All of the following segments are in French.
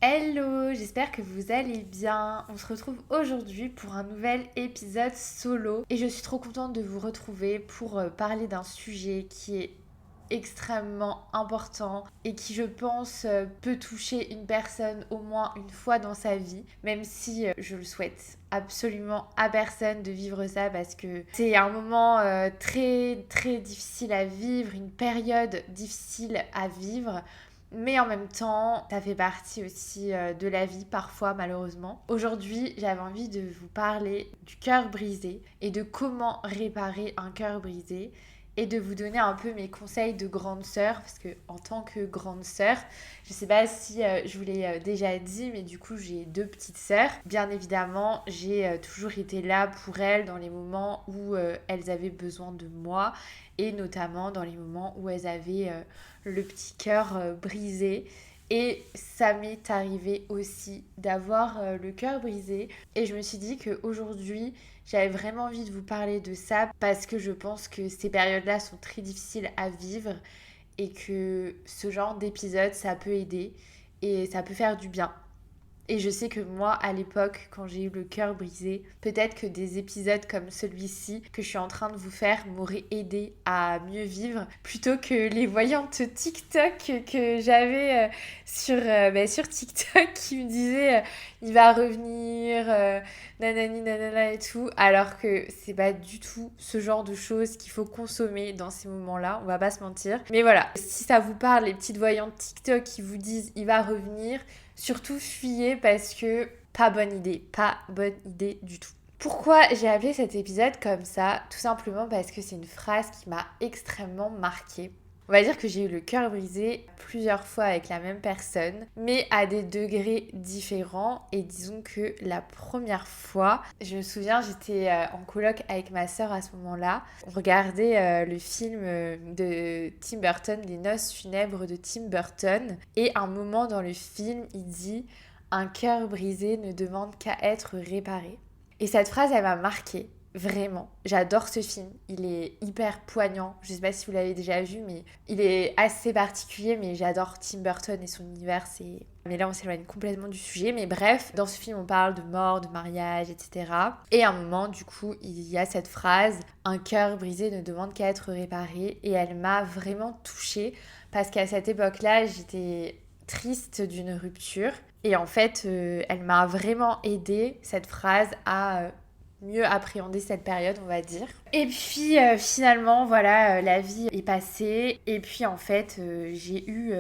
Hello, j'espère que vous allez bien. On se retrouve aujourd'hui pour un nouvel épisode solo et je suis trop contente de vous retrouver pour parler d'un sujet qui est extrêmement important et qui je pense peut toucher une personne au moins une fois dans sa vie, même si je le souhaite absolument à personne de vivre ça parce que c'est un moment très très difficile à vivre, une période difficile à vivre. Mais en même temps, ça fait partie aussi de la vie parfois malheureusement. Aujourd'hui, j'avais envie de vous parler du cœur brisé et de comment réparer un cœur brisé et de vous donner un peu mes conseils de grande sœur parce que en tant que grande sœur, je sais pas si je vous l'ai déjà dit, mais du coup j'ai deux petites sœurs. Bien évidemment, j'ai toujours été là pour elles dans les moments où elles avaient besoin de moi et notamment dans les moments où elles avaient le petit cœur brisé. Et ça m'est arrivé aussi d'avoir le cœur brisé. Et je me suis dit qu'aujourd'hui, j'avais vraiment envie de vous parler de ça parce que je pense que ces périodes-là sont très difficiles à vivre et que ce genre d'épisode, ça peut aider et ça peut faire du bien. Et je sais que moi, à l'époque, quand j'ai eu le cœur brisé, peut-être que des épisodes comme celui-ci que je suis en train de vous faire m'auraient aidé à mieux vivre plutôt que les voyantes TikTok que j'avais sur TikTok qui me disaient il va revenir, nanani nanana et tout, alors que c'est pas du tout ce genre de choses qu'il faut consommer dans ces moments-là, on va pas se mentir. Mais voilà, si ça vous parle, les petites voyantes TikTok qui vous disent il va revenir, surtout fuyez parce que pas bonne idée du tout. Pourquoi j'ai appelé cet épisode comme ça? Tout simplement parce que c'est une phrase qui m'a extrêmement marquée. On va dire que j'ai eu le cœur brisé plusieurs fois avec la même personne, mais à des degrés différents. Et disons que la première fois, je me souviens, j'étais en coloc avec ma sœur à ce moment-là. On regardait le film de Tim Burton, Les Noces funèbres de Tim Burton. Et à un moment dans le film, il dit un cœur brisé ne demande qu'à être réparé. Et cette phrase, elle m'a marquée. Vraiment, j'adore ce film. Il est hyper poignant. Je sais pas si vous l'avez déjà vu, mais il est assez particulier. Mais j'adore Tim Burton et son univers. Mais là, on s'éloigne complètement du sujet. Mais bref, dans ce film, on parle de mort, de mariage, etc. Et à un moment, du coup, il y a cette phrase un cœur brisé ne demande qu'à être réparé. Et elle m'a vraiment touchée parce qu'à cette époque-là, j'étais triste d'une rupture. Et en fait, elle m'a vraiment aidée, cette phrase, à mieux appréhender cette période, on va dire. Et puis finalement, voilà, la vie est passée. Et puis en fait, j'ai eu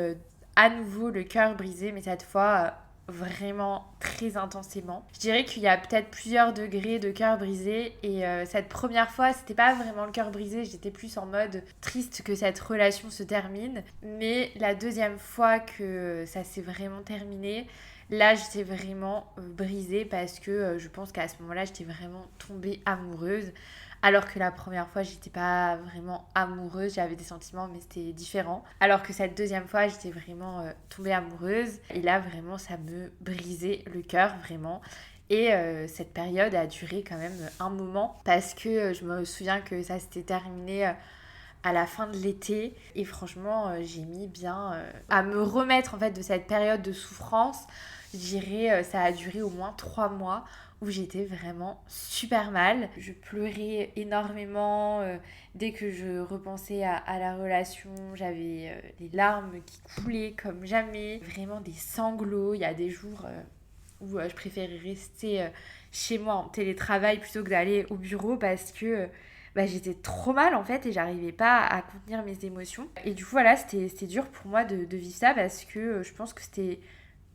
à nouveau le cœur brisé, mais cette fois vraiment très intensément. Je dirais qu'il y a peut-être plusieurs degrés de cœur brisé. Et cette première fois, c'était pas vraiment le cœur brisé, j'étais plus en mode triste que cette relation se termine. Mais la deuxième fois que ça s'est vraiment terminé, là, j'étais vraiment brisée parce que je pense qu'à ce moment-là, j'étais vraiment tombée amoureuse. Alors que la première fois, j'étais pas vraiment amoureuse, j'avais des sentiments, mais c'était différent. Alors que cette deuxième fois, j'étais vraiment tombée amoureuse. Et là, vraiment, ça me brisait le cœur, vraiment. Et cette période a duré quand même un moment parce que je me souviens que ça s'était terminé à la fin de l'été et franchement j'ai mis bien à me remettre en fait de cette période de souffrance. Je dirais ça a duré au moins 3 mois où j'étais vraiment super mal. Je pleurais énormément dès que je repensais à la relation. J'avais les larmes qui coulaient comme jamais, vraiment des sanglots. Il y a des jours où je préférais rester chez moi en télétravail plutôt que d'aller au bureau parce que j'étais trop mal en fait et j'arrivais pas à contenir mes émotions. Et du coup voilà, c'était dur pour moi de vivre ça parce que je pense que c'était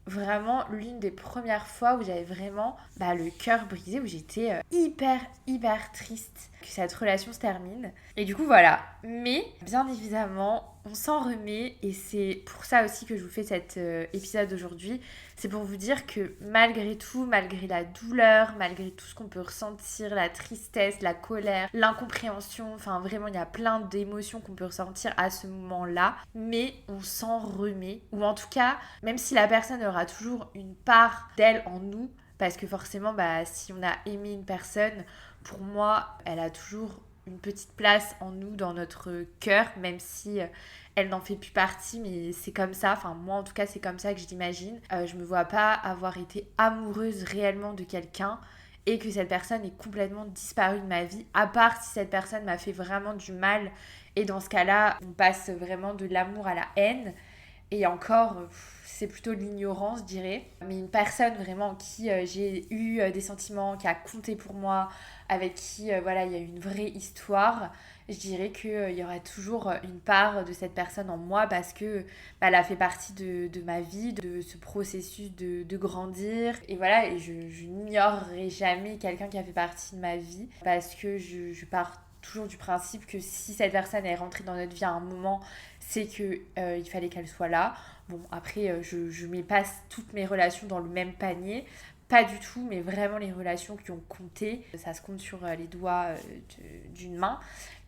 vraiment l'une des premières fois où j'avais vraiment le cœur brisé, où j'étais hyper triste que cette relation se termine. Et du coup voilà, mais bien évidemment on s'en remet et c'est pour ça aussi que je vous fais cet épisode aujourd'hui. C'est pour vous dire que malgré tout, malgré la douleur, malgré tout ce qu'on peut ressentir, la tristesse, la colère, l'incompréhension, enfin vraiment il y a plein d'émotions qu'on peut ressentir à ce moment-là, mais on s'en remet, ou en tout cas, même si la personne aura toujours une part d'elle en nous, parce que forcément, si on a aimé une personne, pour moi, elle a toujours une petite place en nous, dans notre cœur, même si elle n'en fait plus partie, mais c'est comme ça, enfin moi en tout cas c'est comme ça que je l'imagine. Je me vois pas avoir été amoureuse réellement de quelqu'un et que cette personne est complètement disparue de ma vie, à part si cette personne m'a fait vraiment du mal, et dans ce cas-là, on passe vraiment de l'amour à la haine, et encore, c'est plutôt de l'ignorance, je dirais. Mais une personne vraiment en qui j'ai eu des sentiments, qui a compté pour moi, avec qui voilà, il y a eu une vraie histoire, je dirais qu'il y aura toujours une part de cette personne en moi parce que bah, elle a fait partie de ma vie, de ce processus de grandir. Et voilà, et je n'ignorerai jamais quelqu'un qui a fait partie de ma vie parce que je pars toujours du principe que si cette personne est rentrée dans notre vie à un moment, c'est que il fallait qu'elle soit là. Bon, après, je mets pas toutes mes relations dans le même panier. Pas du tout, mais vraiment les relations qui ont compté, ça se compte sur les doigts d'une main.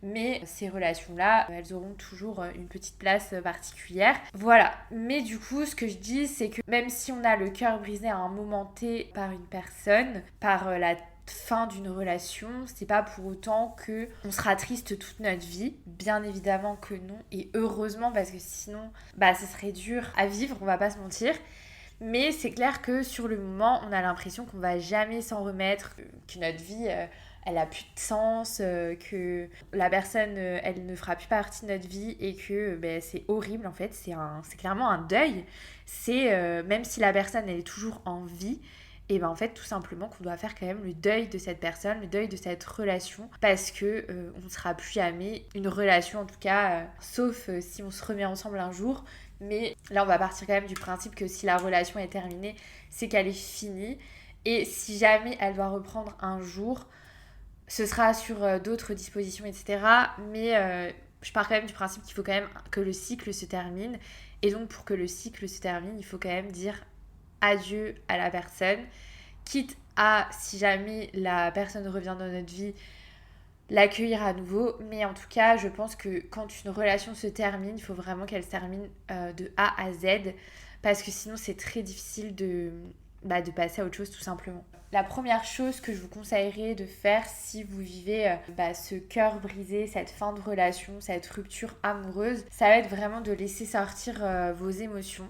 Mais ces relations-là, elles auront toujours une petite place particulière. Voilà. Mais du coup, ce que je dis, c'est que même si on a le cœur brisé à un moment T par une personne, par la fin d'une relation, c'est pas pour autant que on sera triste toute notre vie. Bien évidemment que non, et heureusement, parce que sinon, bah, ce serait dur à vivre, on va pas se mentir. Mais c'est clair que sur le moment, on a l'impression qu'on va jamais s'en remettre, que notre vie, elle a plus de sens, que la personne, elle ne fera plus partie de notre vie et que ben, c'est horrible en fait. C'est clairement un deuil. C'est, même si la personne, elle est toujours en vie, et ben en fait tout simplement qu'on doit faire quand même le deuil de cette personne, le deuil de cette relation, parce que on ne sera plus jamais une relation en tout cas, sauf si on se remet ensemble un jour. Mais là on va partir quand même du principe que si la relation est terminée, c'est qu'elle est finie. Et si jamais elle doit reprendre un jour, ce sera sur d'autres dispositions, etc. Mais je pars quand même du principe qu'il faut quand même que le cycle se termine. Et donc pour que le cycle se termine, il faut quand même dire adieu à la personne, quitte à, si jamais la personne revient dans notre vie, l'accueillir à nouveau. Mais en tout cas, je pense que quand une relation se termine, il faut vraiment qu'elle se termine de A à Z, parce que sinon c'est très difficile de passer à autre chose tout simplement. La première chose que je vous conseillerais de faire si vous vivez ce cœur brisé, cette fin de relation, cette rupture amoureuse, ça va être vraiment de laisser sortir vos émotions.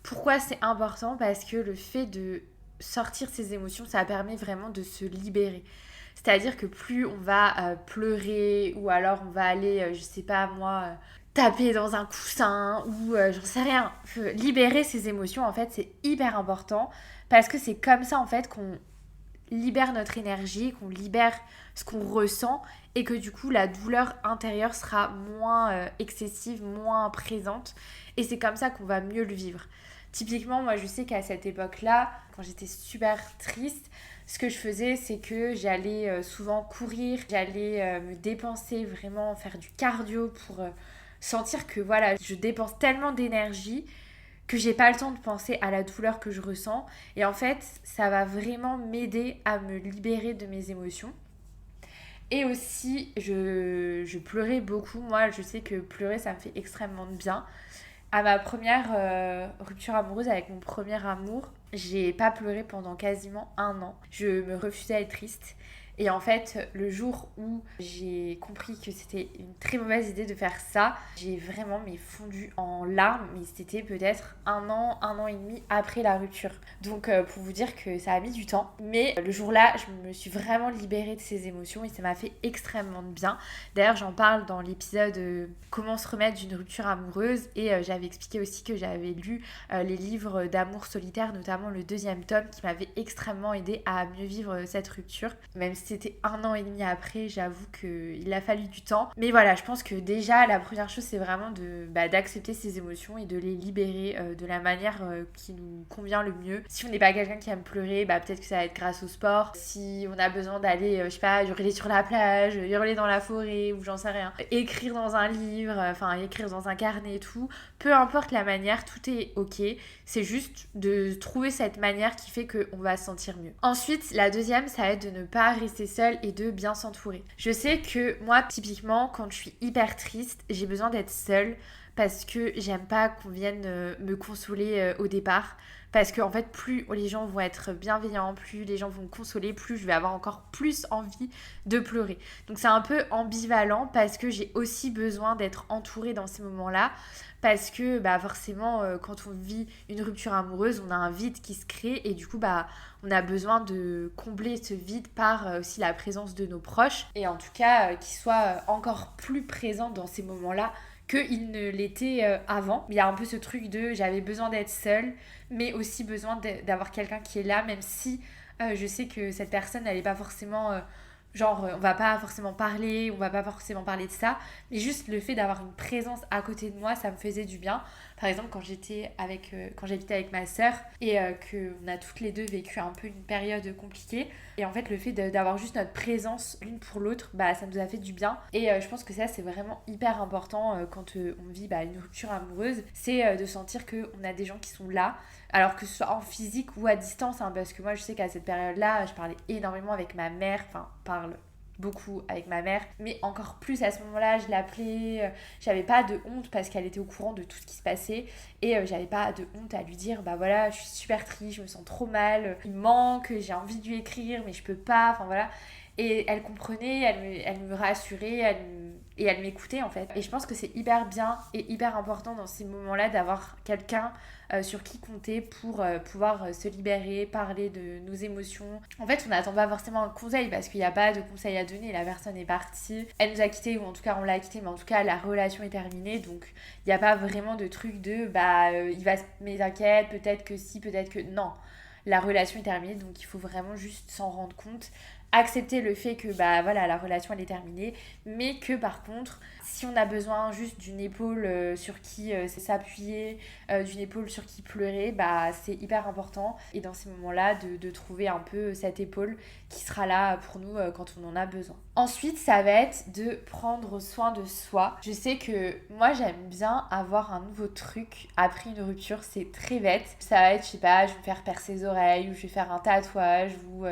Pourquoi c'est important? Parce que le fait de sortir ses émotions, ça permet vraiment de se libérer. C'est-à-dire que plus on va pleurer ou alors on va aller, je sais pas moi, taper dans un coussin ou j'en sais rien. Libérer ses émotions, en fait, c'est hyper important parce que c'est comme ça, en fait, qu'on libère notre énergie, qu'on libère ce qu'on ressent et que du coup, la douleur intérieure sera moins excessive, moins présente. Et c'est comme ça qu'on va mieux le vivre. Typiquement, moi, je sais qu'à cette époque-là, quand j'étais super triste, ce que je faisais, c'est que j'allais souvent courir, j'allais me dépenser, vraiment faire du cardio pour sentir que voilà, je dépense tellement d'énergie que j'ai pas le temps de penser à la douleur que je ressens. Et en fait, ça va vraiment m'aider à me libérer de mes émotions. Et aussi, je pleurais beaucoup. Moi, je sais que pleurer, ça me fait extrêmement de bien. À ma première rupture amoureuse avec mon premier amour, j'ai pas pleuré pendant quasiment 1 an. Je me refusais à être triste. Et en fait, le jour où j'ai compris que c'était une très mauvaise idée de faire ça, j'ai vraiment fondu en larmes. Mais c'était peut-être 1 an et demi après la rupture. Donc pour vous dire que ça a mis du temps. Mais le jour-là, je me suis vraiment libérée de ces émotions et ça m'a fait extrêmement de bien. D'ailleurs, j'en parle dans l'épisode Comment se remettre d'une rupture amoureuse. Et j'avais expliqué aussi que j'avais lu les livres d'amour solitaire, notamment le 2e tome, qui m'avait extrêmement aidé à mieux vivre cette rupture. Même si c'était 1 an et demi après, j'avoue qu'il a fallu du temps. Mais voilà, je pense que déjà, la première chose, c'est vraiment d'accepter ses émotions et de les libérer de la manière qui nous convient le mieux. Si on n'est pas quelqu'un qui aime pleurer, peut-être que ça va être grâce au sport. Si on a besoin d'aller, je sais pas, hurler sur la plage, hurler dans la forêt, ou j'en sais rien, écrire dans un livre, écrire dans un carnet et tout, peu importe la manière, tout est ok. C'est juste de trouver cette manière qui fait qu'on va se sentir mieux. Ensuite, la deuxième, ça va être de ne pas rester seule et de bien s'entourer. Je sais que moi, typiquement, quand je suis hyper triste, j'ai besoin d'être seule parce que j'aime pas qu'on vienne me consoler au départ. Parce que en fait, plus les gens vont être bienveillants, plus les gens vont me consoler, plus je vais avoir encore plus envie de pleurer. Donc c'est un peu ambivalent parce que j'ai aussi besoin d'être entourée dans ces moments-là. Parce que bah, forcément, quand on vit une rupture amoureuse, on a un vide qui se crée et du coup, bah, on a besoin de combler ce vide par aussi la présence de nos proches. Et en tout cas, qu'ils soient encore plus présents dans ces moments-là qu'il ne l'était avant. Il y a un peu ce truc de j'avais besoin d'être seule, mais aussi besoin d'avoir quelqu'un qui est là, même si je sais que cette personne, elle n'est pas forcément... on va pas forcément parler, on va pas forcément parler de ça, mais juste le fait d'avoir une présence à côté de moi, ça me faisait du bien. Par exemple, quand j'habitais avec ma sœur et qu'on a toutes les deux vécu un peu une période compliquée, et en fait, le fait d'avoir juste notre présence l'une pour l'autre, bah, ça nous a fait du bien. Et je pense que ça, c'est vraiment hyper important quand on vit bah, une rupture amoureuse, c'est de sentir qu'on a des gens qui sont là, alors que ce soit en physique ou à distance, hein, parce que moi, je sais qu'à cette période-là, je parlais énormément avec ma mère, enfin, parle beaucoup avec ma mère, mais encore plus à ce moment-là, je l'appelais, j'avais pas de honte parce qu'elle était au courant de tout ce qui se passait et j'avais pas de honte à lui dire bah voilà, je suis super triste, je me sens trop mal, il me manque, j'ai envie de lui écrire mais je peux pas, enfin voilà. Et elle comprenait, elle me rassurait, et elle m'écoutait en fait. Et je pense que c'est hyper bien et hyper important dans ces moments-là d'avoir quelqu'un sur qui compter pour pouvoir se libérer, parler de nos émotions. En fait, on n'attend pas forcément un conseil parce qu'il n'y a pas de conseil à donner. La personne est partie, elle nous a quittés ou en tout cas on l'a quittée, mais en tout cas la relation est terminée. Donc il n'y a pas vraiment de truc de il va mais t'inquiète, peut-être que si, peut-être que non. La relation est terminée, donc il faut vraiment juste s'en rendre compte, accepter le fait que bah voilà, la relation elle est terminée, mais que par contre si on a besoin juste d'une épaule sur qui s'appuyer, d'une épaule sur qui pleurer, bah c'est hyper important. Et dans ces moments-là, de trouver un peu cette épaule qui sera là pour nous quand on en a besoin. Ensuite, ça va être de prendre soin de soi. Je sais que moi, j'aime bien avoir un nouveau truc après une rupture. C'est très bête. Ça va être, je sais pas, je vais me faire percer les oreilles, ou je vais faire un tatouage, ou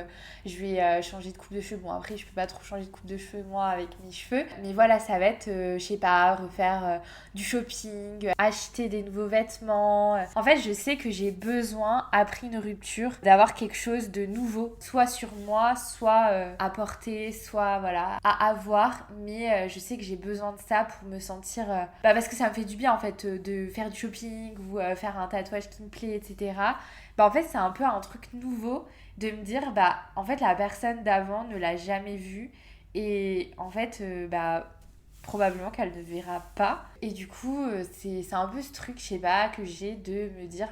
je vais changer de coupe de cheveux. Bon, après, je peux pas trop changer de coupe de cheveux, moi, avec mes cheveux. Mais voilà, ça va être, je sais pas, refaire du shopping, acheter des nouveaux vêtements. En fait, je sais que j'ai besoin, après une rupture, d'avoir quelque chose de nouveau, soit sur moi, soit à porter, soit voilà, à avoir. Mais je sais que j'ai besoin de ça pour me sentir... parce que ça me fait du bien, en fait, de faire du shopping ou faire un tatouage qui me plaît, etc. En fait, c'est un peu un truc nouveau de me dire, en fait, la personne d'avant ne l'a jamais vu. Et en fait, probablement qu'elle ne verra pas. Et du coup, c'est un peu ce truc, je sais pas, que j'ai de me dire,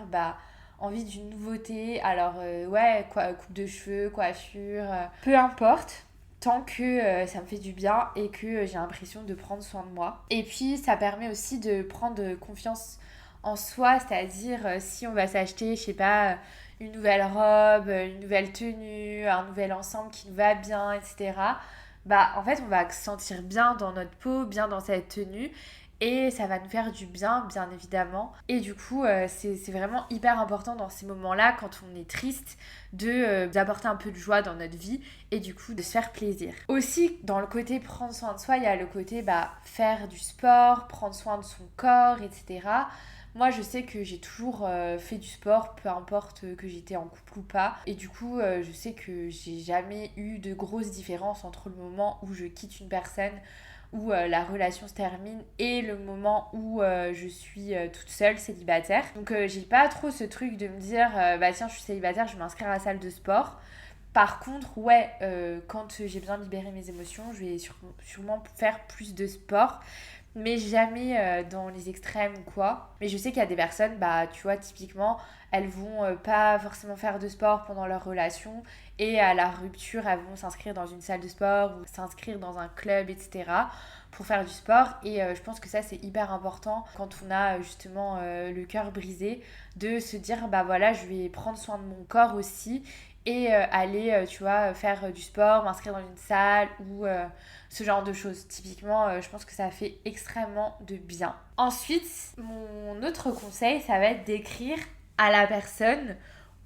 envie d'une nouveauté. Alors, ouais, coupe de cheveux, coiffure, peu importe. Tant que ça me fait du bien et que j'ai l'impression de prendre soin de moi. Et puis, ça permet aussi de prendre confiance en soi, c'est-à-dire si on va s'acheter, je sais pas, une nouvelle robe, une nouvelle tenue, un nouvel ensemble qui nous va bien, etc. En fait, on va se sentir bien dans notre peau, bien dans cette tenue. Et ça va nous faire du bien, bien évidemment. Et du coup, c'est vraiment hyper important dans ces moments-là, quand on est triste, d'apporter un peu de joie dans notre vie et du coup de se faire plaisir. Aussi, dans le côté prendre soin de soi, il y a le côté faire du sport, prendre soin de son corps, etc. Moi, je sais que j'ai toujours fait du sport, peu importe que j'étais en couple ou pas. Et du coup, je sais que j'ai jamais eu de grosses différences entre le moment où je quitte une personne, où la relation se termine, et le moment où je suis toute seule, célibataire. Donc j'ai pas trop ce truc de me dire tiens, je suis célibataire, je vais m'inscrire à la salle de sport. Par contre, ouais, quand j'ai besoin de libérer mes émotions, je vais sûrement faire plus de sport, mais jamais dans les extrêmes ou quoi. Mais je sais qu'il y a des personnes, tu vois, typiquement, elles vont pas forcément faire de sport pendant leur relation, et à la rupture, elles vont s'inscrire dans une salle de sport ou s'inscrire dans un club, etc. pour faire du sport. Et je pense que ça, c'est hyper important quand on a justement le cœur brisé, de se dire, voilà, je vais prendre soin de mon corps aussi, et aller, tu vois, faire du sport, m'inscrire dans une salle ou ce genre de choses. Typiquement, je pense que ça fait extrêmement de bien. Ensuite, mon autre conseil, ça va être d'écrire à la personne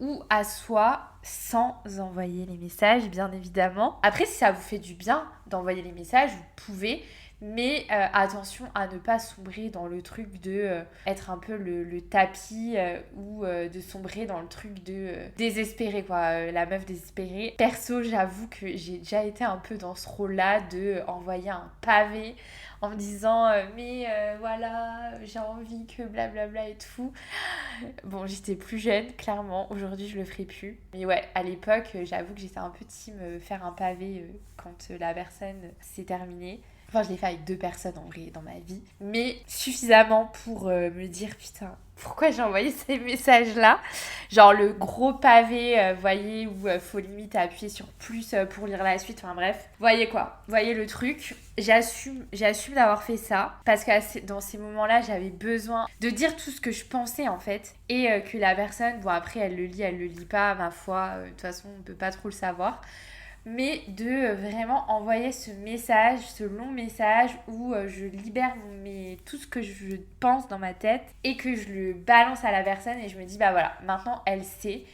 ou à soi sans envoyer les messages, bien évidemment. Après, si ça vous fait du bien d'envoyer les messages, vous pouvez, Mais attention à ne pas sombrer dans le truc de être un peu le tapis ou de sombrer dans le truc de désespérer, quoi. La meuf désespérée. Perso, j'avoue que j'ai déjà été un peu dans ce rôle-là de envoyer un pavé en me disant voilà, j'ai envie que blablabla et tout. Bon, j'étais plus jeune, clairement. Aujourd'hui, je le ferai plus. Mais ouais, à l'époque, j'avoue que j'étais un peu team faire un pavé quand la personne s'est terminée. Enfin, je l'ai fait avec 2 personnes en vrai dans ma vie. Mais suffisamment pour me dire, putain, pourquoi j'ai envoyé ces messages-là? Genre le gros pavé, voyez, où faut limite appuyer sur plus pour lire la suite. Enfin bref, voyez quoi? Voyez le truc. J'assume d'avoir fait ça. Parce que dans ces moments-là, j'avais besoin de dire tout ce que je pensais en fait. Et que la personne, bon après, elle le lit pas, ma foi. De toute façon, on peut pas trop le savoir, mais de vraiment envoyer ce message, ce long message où je libère tout ce que je pense dans ma tête et que je le balance à la personne et je me dis bah voilà, maintenant elle sait.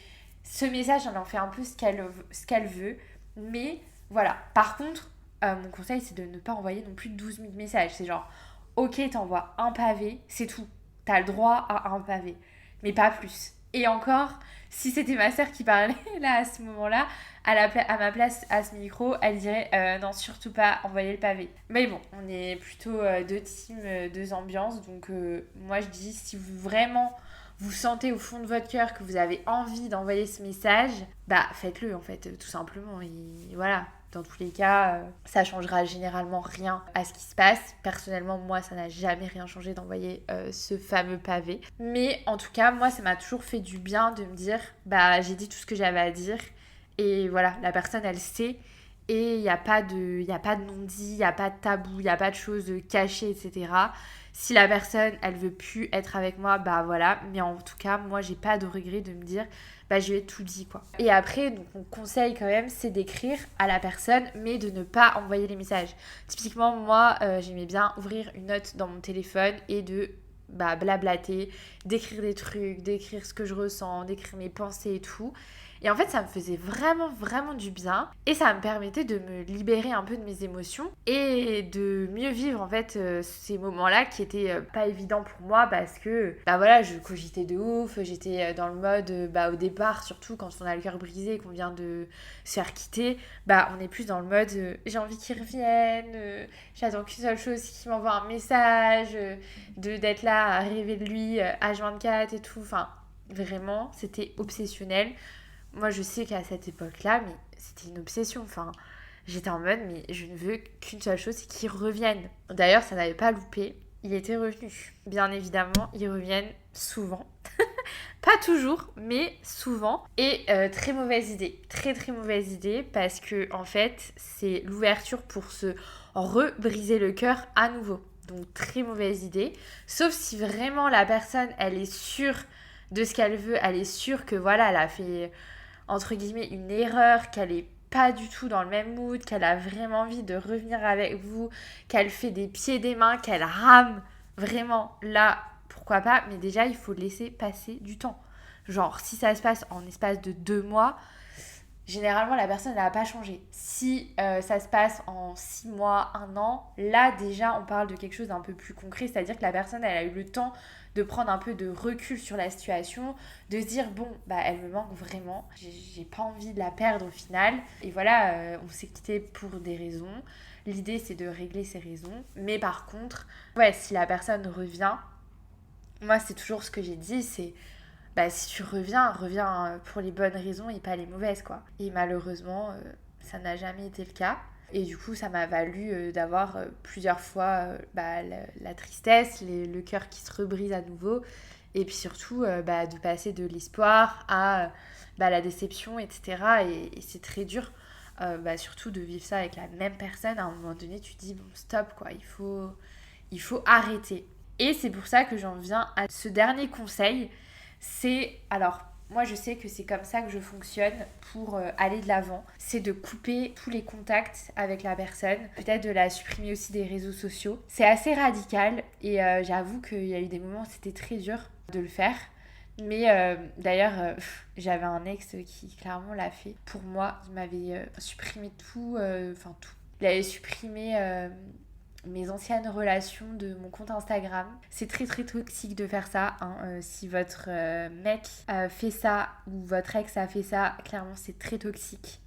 Ce message, elle en fait un peu ce qu'elle veut, mais voilà. Par contre, mon conseil c'est de ne pas envoyer non plus 12 000 messages. C'est genre, ok, t'envoies un pavé, c'est tout. T'as le droit à un pavé, mais pas plus. Et encore, si c'était ma sœur qui parlait là à ce moment-là, à ma place à ce micro, elle dirait non, surtout pas envoyer le pavé. Mais bon, on est plutôt 2 teams, 2 ambiances. Donc moi je dis, si vous vraiment vous sentez au fond de votre cœur que vous avez envie d'envoyer ce message, bah faites-le en fait, tout simplement. Et voilà. Dans tous les cas, ça changera généralement rien à ce qui se passe. Personnellement, moi, ça n'a jamais rien changé d'envoyer ce fameux pavé. Mais en tout cas, moi, ça m'a toujours fait du bien de me dire, bah, j'ai dit tout ce que j'avais à dire. Et voilà, la personne, elle sait. Et il n'y a pas de non-dit, il n'y a pas de tabou, il n'y a pas de choses cachées, etc. Si la personne, elle veut plus être avec moi, bah voilà. Mais en tout cas, moi, j'ai pas de regret de me dire, bah je lui ai tout dit, quoi. Et après, donc, mon conseil quand même, c'est d'écrire à la personne, mais de ne pas envoyer les messages. Typiquement, moi, j'aimais bien ouvrir une note dans mon téléphone et de blablater, d'écrire des trucs, d'écrire ce que je ressens, d'écrire mes pensées et tout. Et en fait, ça me faisait vraiment, vraiment du bien. Et ça me permettait de me libérer un peu de mes émotions et de mieux vivre, en fait, ces moments-là qui étaient pas évidents pour moi parce que, bah voilà, je cogitais de ouf. J'étais dans le mode, au départ, surtout quand on a le cœur brisé et qu'on vient de se faire quitter, bah on est plus dans le mode, j'ai envie qu'il revienne, j'attends qu'une seule chose, qu'il m'envoie un message, d'être là à rêver de lui H24 et tout. Enfin, vraiment, c'était obsessionnel. Moi, je sais qu'à cette époque-là, mais c'était une obsession. Enfin, j'étais en mode, mais je ne veux qu'une seule chose, c'est qu'il revienne. D'ailleurs, ça n'avait pas loupé. Il était revenu. Bien évidemment, ils reviennent souvent. Pas toujours, mais souvent. Et très mauvaise idée. Très, très mauvaise idée parce que, en fait, c'est l'ouverture pour se rebriser le cœur à nouveau. Donc, très mauvaise idée. Sauf si vraiment la personne, elle est sûre de ce qu'elle veut. Elle est sûre que, voilà, elle a fait entre guillemets une erreur, qu'elle est pas du tout dans le même mood, qu'elle a vraiment envie de revenir avec vous, qu'elle fait des pieds des mains, qu'elle rame, vraiment, là, pourquoi pas, mais déjà, il faut laisser passer du temps. Genre, si ça se passe en espace de 2 mois, généralement, la personne n'a pas changé. Si ça se passe en 6 mois, 1 an, là, déjà, on parle de quelque chose d'un peu plus concret, c'est-à-dire que la personne, elle a eu le temps de prendre un peu de recul sur la situation, de se dire, bon, bah, elle me manque vraiment, j'ai pas envie de la perdre au final. Et voilà, on s'est quitté pour des raisons. L'idée, c'est de régler ces raisons. Mais par contre, ouais, si la personne revient, moi, c'est toujours ce que j'ai dit, c'est bah si tu reviens pour les bonnes raisons et pas les mauvaises, quoi. Et malheureusement, ça n'a jamais été le cas. Et du coup, ça m'a valu d'avoir plusieurs fois la tristesse, le cœur qui se rebrise à nouveau. Et puis surtout, de passer de l'espoir à la déception, etc. Et c'est très dur, surtout de vivre ça avec la même personne. À un moment donné, tu te dis, bon, stop, quoi, il faut arrêter. Et c'est pour ça que j'en viens à ce dernier conseil. Alors, moi je sais que c'est comme ça que je fonctionne pour aller de l'avant. C'est de couper tous les contacts avec la personne. Peut-être de la supprimer aussi des réseaux sociaux. C'est assez radical et j'avoue qu'il y a eu des moments où c'était très dur de le faire. Mais d'ailleurs, j'avais un ex qui clairement l'a fait. Pour moi, il m'avait supprimé tout. Il avait supprimé mes anciennes relations de mon compte Instagram. C'est très très toxique de faire ça, hein. Si votre mec fait ça ou votre ex a fait ça, clairement c'est très toxique.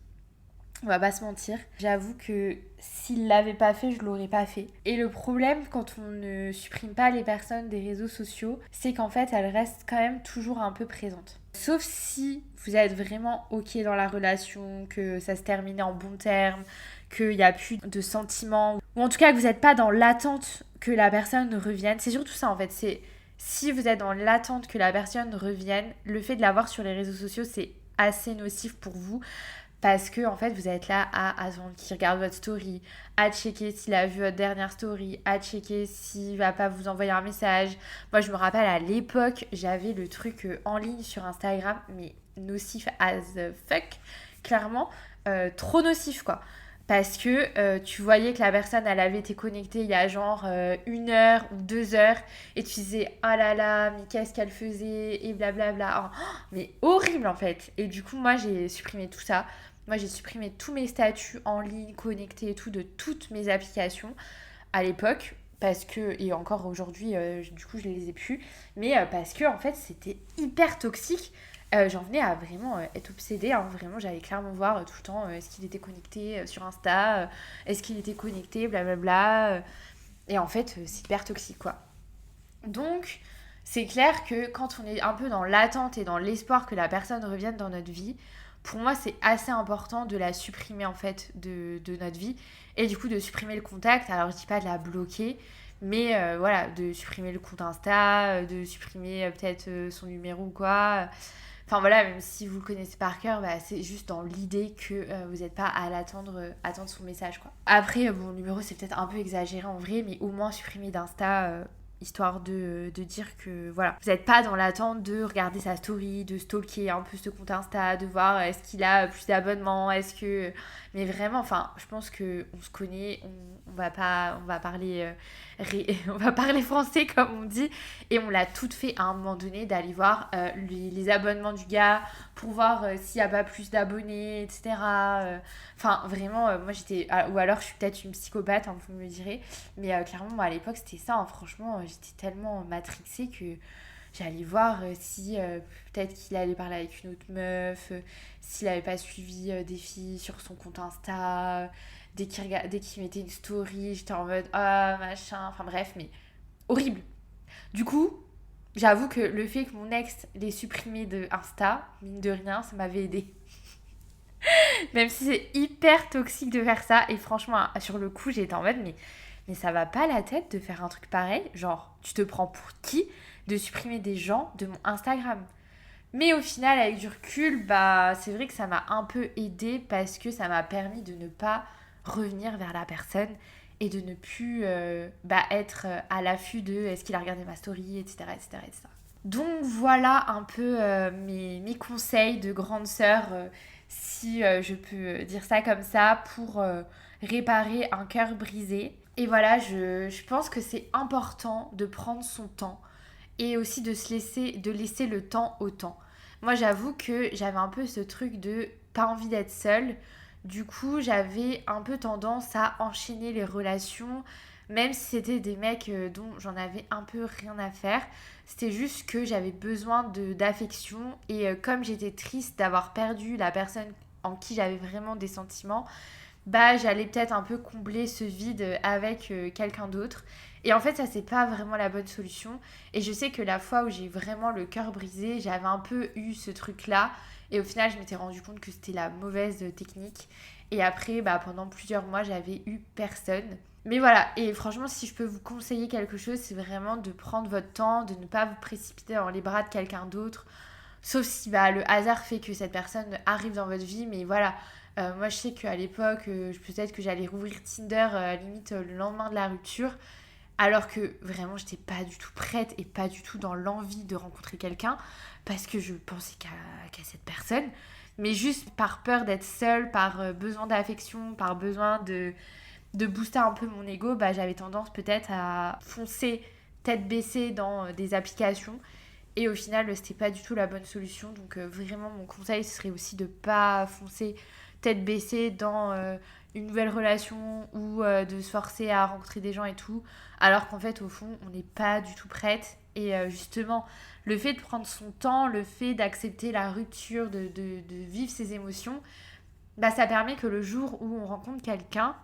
On va pas se mentir. J'avoue que s'il l'avait pas fait, je l'aurais pas fait. Et le problème quand on ne supprime pas les personnes des réseaux sociaux, c'est qu'en fait elles restent quand même toujours un peu présentes. Sauf si vous êtes vraiment ok dans la relation, que ça se termine en bons termes, qu'il n'y a plus de sentiments, ou en tout cas que vous n'êtes pas dans l'attente que la personne revienne. C'est surtout ça en fait, c'est si vous êtes dans l'attente que la personne revienne, le fait de l'avoir sur les réseaux sociaux, c'est assez nocif pour vous. Parce que en fait vous êtes là à attendre qu'il regarde votre story, à checker s'il a vu votre dernière story, à checker s'il va pas vous envoyer un message. Moi je me rappelle à l'époque j'avais le truc en ligne sur Instagram, mais nocif as fuck, clairement, trop nocif quoi. Parce que tu voyais que la personne elle avait été connectée il y a genre 1 heure ou 2 heures et tu disais oh là là mais qu'est-ce qu'elle faisait et blablabla. Oh, mais horrible en fait. Et du coup moi j'ai supprimé tout ça. Moi, j'ai supprimé tous mes statuts en ligne, connectés et tout, de toutes mes applications à l'époque. Parce que, et encore aujourd'hui, du coup, je les ai plus. Mais parce que, en fait, c'était hyper toxique. J'en venais à vraiment être obsédée. Hein. Vraiment, j'allais clairement voir tout le temps est-ce qu'il était connecté sur Insta, est-ce qu'il était connecté, blablabla. Et en fait, c'est hyper toxique, quoi. Donc, c'est clair que quand on est un peu dans l'attente et dans l'espoir que la personne revienne dans notre vie, pour moi, c'est assez important de la supprimer en fait de notre vie et du coup de supprimer le contact. Alors, je dis pas de la bloquer, mais voilà, de supprimer le compte Insta, de supprimer peut-être son numéro ou quoi. Enfin voilà, même si vous le connaissez par cœur, bah, c'est juste dans l'idée que vous n'êtes pas à attendre son message quoi. Après, mon numéro c'est peut-être un peu exagéré en vrai, mais au moins supprimer d'Insta. Histoire de dire que voilà, vous n'êtes pas dans l'attente de regarder sa story, de stalker un peu ce compte Insta, de voir est-ce qu'il a plus d'abonnements, est-ce que... Mais vraiment, enfin, je pense qu'on se connaît, on va pas... On va parler... on va parler français comme on dit, et on l'a toutes fait à un moment donné d'aller voir les abonnements du gars pour voir s'il n'y a pas plus d'abonnés, etc. Enfin, vraiment, moi j'étais... ou alors je suis peut-être une psychopathe, hein, vous me direz, mais clairement, moi à l'époque c'était ça, hein, franchement, j'étais tellement matrixée que j'allais voir si peut-être qu'il allait parler avec une autre meuf, s'il n'avait pas suivi des filles sur son compte Insta, dès qu'il mettait une story, j'étais en mode ah machin, enfin bref, mais horrible. Du coup, j'avoue que le fait que mon ex l'ait supprimé de Insta, mine de rien, ça m'avait aidé. Même si c'est hyper toxique de faire ça, et franchement, sur le coup, j'étais en mode mais ça va pas la tête de faire un truc pareil. Genre, tu te prends pour qui de supprimer des gens de mon Instagram? Mais au final, avec du recul, bah, c'est vrai que ça m'a un peu aidé parce que ça m'a permis de ne pas revenir vers la personne et de ne plus être à l'affût de est-ce qu'il a regardé ma story, etc. etc., etc. Donc voilà un peu mes conseils de grande sœur, si je peux dire ça comme ça, pour réparer un cœur brisé. Et voilà, je pense que c'est important de prendre son temps et aussi de laisser le temps au temps. Moi, j'avoue que j'avais un peu ce truc de pas envie d'être seule. Du coup, j'avais un peu tendance à enchaîner les relations, même si c'était des mecs dont j'en avais un peu rien à faire. C'était juste que j'avais besoin d'affection et comme j'étais triste d'avoir perdu la personne en qui j'avais vraiment des sentiments, bah j'allais peut-être un peu combler ce vide avec quelqu'un d'autre. Et en fait, ça, c'est pas vraiment la bonne solution. Et je sais que la fois où j'ai vraiment le cœur brisé, j'avais un peu eu ce truc-là. Et au final, je m'étais rendu compte que c'était la mauvaise technique. Et après, bah, pendant plusieurs mois, j'avais eu personne. Mais voilà, et franchement, si je peux vous conseiller quelque chose, c'est vraiment de prendre votre temps, de ne pas vous précipiter dans les bras de quelqu'un d'autre. Sauf si bah, le hasard fait que cette personne arrive dans votre vie. Mais voilà, moi, je sais qu'à l'époque, peut-être que j'allais rouvrir Tinder limite le lendemain de la rupture. Alors que vraiment, j'étais pas du tout prête et pas du tout dans l'envie de rencontrer quelqu'un parce que je pensais qu'à cette personne. Mais juste par peur d'être seule, par besoin d'affection, par besoin de booster un peu mon ego, bah, j'avais tendance peut-être à foncer tête baissée dans des applications. Et au final, c'était pas du tout la bonne solution. Donc vraiment, mon conseil, ce serait aussi de pas foncer tête baissée dans une nouvelle relation ou de se forcer à rencontrer des gens et tout, alors qu'en fait au fond on n'est pas du tout prête. Et justement, le fait de prendre son temps, le fait d'accepter la rupture, de vivre ses émotions, bah ça permet que le jour où on rencontre quelqu'un,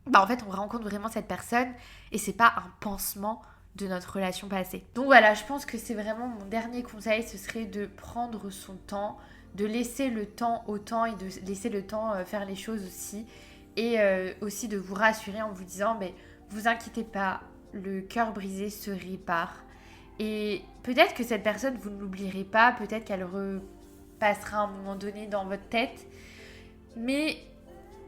bah en fait on rencontre vraiment cette personne et c'est pas un pansement de notre relation passée. Donc voilà, je pense que c'est vraiment mon dernier conseil, ce serait de prendre son temps, de laisser le temps au temps et de laisser le temps faire les choses aussi. Et aussi de vous rassurer en vous disant, mais vous inquiétez pas, le cœur brisé se répare. Et peut-être que cette personne, vous ne l'oublierez pas, peut-être qu'elle repassera à un moment donné dans votre tête. Mais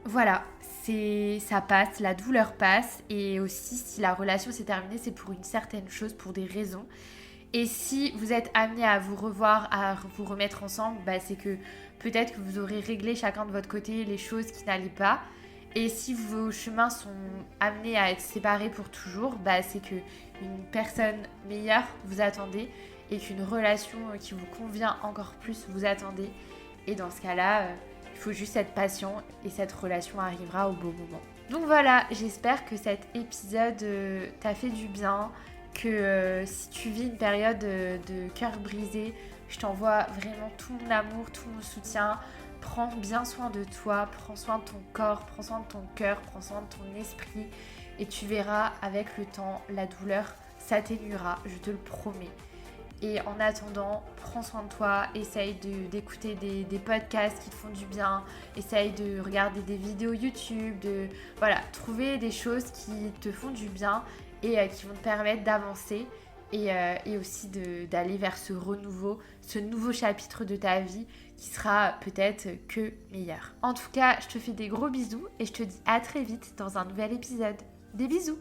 voilà, ça passe, la douleur passe. Et aussi, si la relation s'est terminée, c'est pour une certaine chose, pour des raisons. Et si vous êtes amenés à vous revoir, à vous remettre ensemble, bah, c'est que peut-être que vous aurez réglé chacun de votre côté les choses qui n'allaient pas. Et si vos chemins sont amenés à être séparés pour toujours, bah, c'est qu'une personne meilleure vous attendez et qu'une relation qui vous convient encore plus vous attendez. Et dans ce cas-là, il faut juste être patient et cette relation arrivera au bon moment. Donc voilà, j'espère que cet épisode t'a fait du bien, que si tu vis une période de cœur brisé, je t'envoie vraiment tout mon amour, tout mon soutien. Prends bien soin de toi, prends soin de ton corps, prends soin de ton cœur, prends soin de ton esprit et tu verras avec le temps, la douleur s'atténuera, je te le promets. Et en attendant, prends soin de toi, essaye d'écouter des podcasts qui te font du bien, essaye de regarder des vidéos YouTube, trouver des choses qui te font du bien et qui vont te permettre d'avancer et aussi d'aller vers ce renouveau, ce nouveau chapitre de ta vie qui sera peut-être que meilleur. En tout cas, je te fais des gros bisous et je te dis à très vite dans un nouvel épisode. Des bisous!